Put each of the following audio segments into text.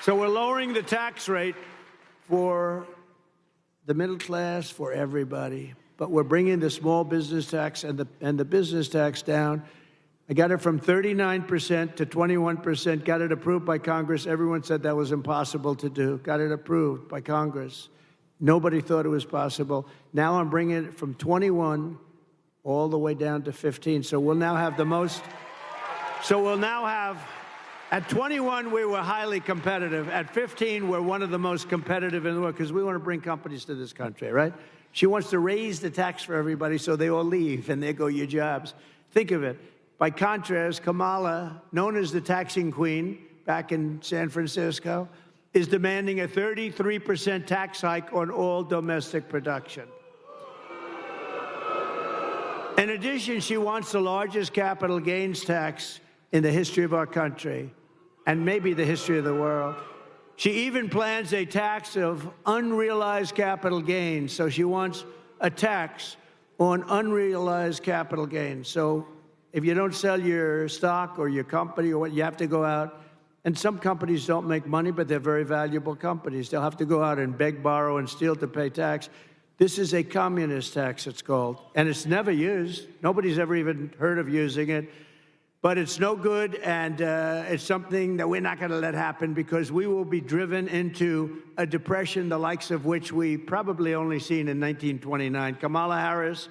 So we're lowering the tax rate for the middle class, for everybody. But we're bringing the small business tax and the business tax down. I got it from 39% to 21%, got it approved by Congress. Everyone said that was impossible to do. Got it approved by Congress. Nobody thought it was possible. Now I'm bringing it from 21 all the way down to 15. So we'll now have the most. So we'll now have, at 21, we were highly competitive. At 15, we're one of the most competitive in the world because we want to bring companies to this country, right? She wants to raise the tax for everybody so they all leave and there go your jobs. Think of it. By contrast, Kamala, known as the taxing queen back in San Francisco, is demanding a 33% tax hike on all domestic production. In addition, she wants the largest capital gains tax in the history of our country, and maybe the history of the world. She even plans a tax of unrealized capital gains. So she wants a tax on unrealized capital gains. So if you don't sell your stock or your company or what, you have to go out. And some companies don't make money, but they're very valuable companies. They'll have to go out and beg, borrow, and steal to pay tax. This is a communist tax, it's called. And it's never used. Nobody's ever even heard of using it. But it's no good, and it's something that we're not going to let happen because we will be driven into a depression, the likes of which we probably only seen in 1929. Kamala Harris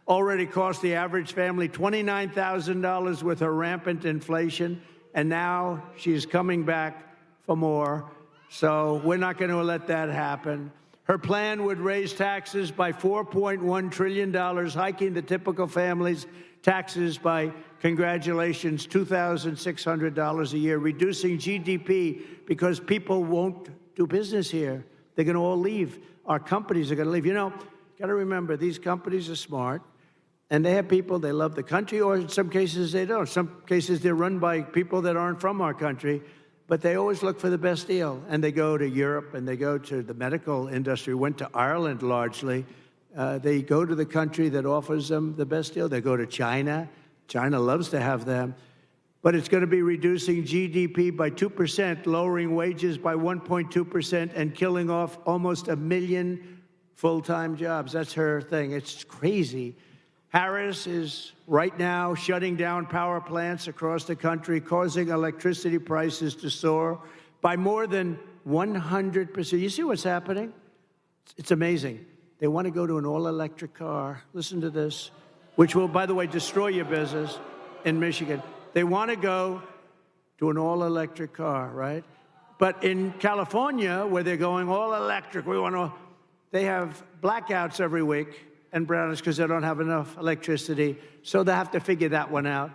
already cost the average family $29,000 with her rampant inflation, and now she's coming back for more. So we're not going to let that happen. Her plan would raise taxes by $4.1 trillion, hiking the typical family's taxes by, congratulations, $2,600 a year, reducing GDP because people won't do business here. They're going to all leave. Our companies are going to leave. You know, got to remember, these companies are smart, and they have people, they love the country, or in some cases they don't. Some cases they're run by people that aren't from our country, but they always look for the best deal. And they go to Europe, and they go to the medical industry, went to Ireland largely. They go to the country that offers them the best deal. They go to China. China loves to have them. But it's going to be reducing GDP by 2%, lowering wages by 1.2%, and killing off almost 1 million full-time jobs. That's her thing. It's crazy. Harris is right now shutting down power plants across the country, causing electricity prices to soar by more than 100%. You see what's happening? It's amazing. They want to go to an all-electric car. Listen to this, which will, by the way, destroy your business in Michigan. They want to go to an all-electric car, right? But in California, where they're going all-electric, they have blackouts every week and brownouts because they don't have enough electricity. So they have to figure that one out.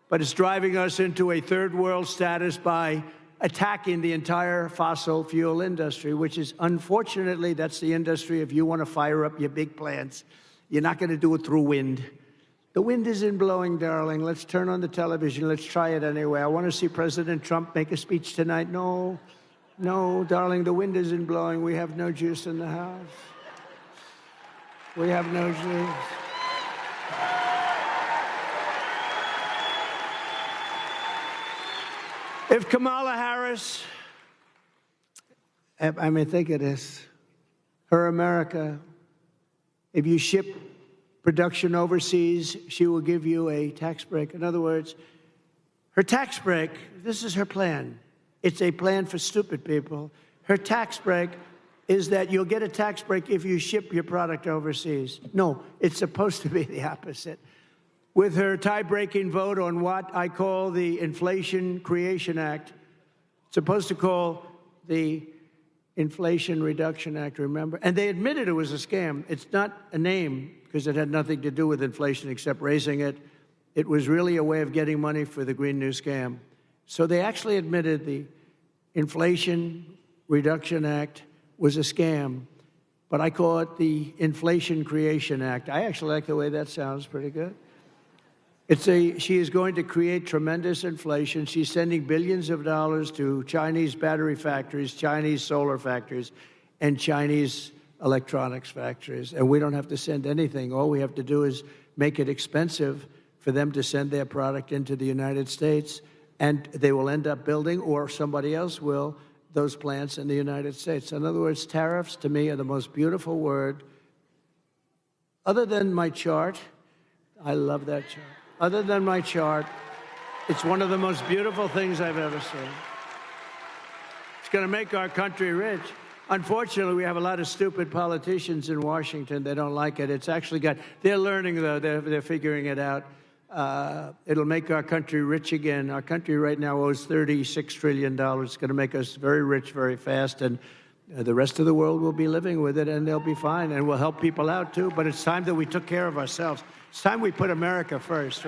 But it's driving us into a third world status by attacking the entire fossil fuel industry, which is, unfortunately, that's the industry. If you want to fire up your big plants, you're not going to do it through wind. The wind isn't blowing, darling. Let's turn on the television. Let's try it anyway. I want to see President Trump make a speech tonight. No, darling, the wind isn't blowing. We have no juice in the house. We have no juice. If Kamala Harris, I mean, think of this, her America, if you ship production overseas, she will give you a tax break. In other words, her tax break, this is her plan. It's a plan for stupid people. Her tax break is that you'll get a tax break if you ship your product overseas. No, it's supposed to be the opposite. With her tie-breaking vote on what I call the Inflation Creation Act, it's supposed to call the Inflation Reduction Act, remember? And they admitted it was a scam. It's not a name because it had nothing to do with inflation except raising it. It was really a way of getting money for the Green New Scam. So they actually admitted the Inflation Reduction Act was a scam, but I call it the Inflation Creation Act. I actually like the way that sounds, pretty good. She is going to create tremendous inflation. She's sending billions of dollars to Chinese battery factories, Chinese solar factories, and Chinese electronics factories. And we don't have to send anything. All we have to do is make it expensive for them to send their product into the United States, and they will end up building, or somebody else will, those plants in the United States. In other words, tariffs to me are the most beautiful word. Other than my chart, I love that chart. Other than my chart, it's one of the most beautiful things I've ever seen. It's going to make our country rich. Unfortunately, we have a lot of stupid politicians in Washington. They don't like it. It's actually they're learning, though. They're figuring it out. It'll make our country rich again. Our country right now owes $36 trillion. It's going to make us very rich very fast, and the rest of the world will be living with it, and they'll be fine, and we'll help people out, too. But it's time that we took care of ourselves. It's time we put America first.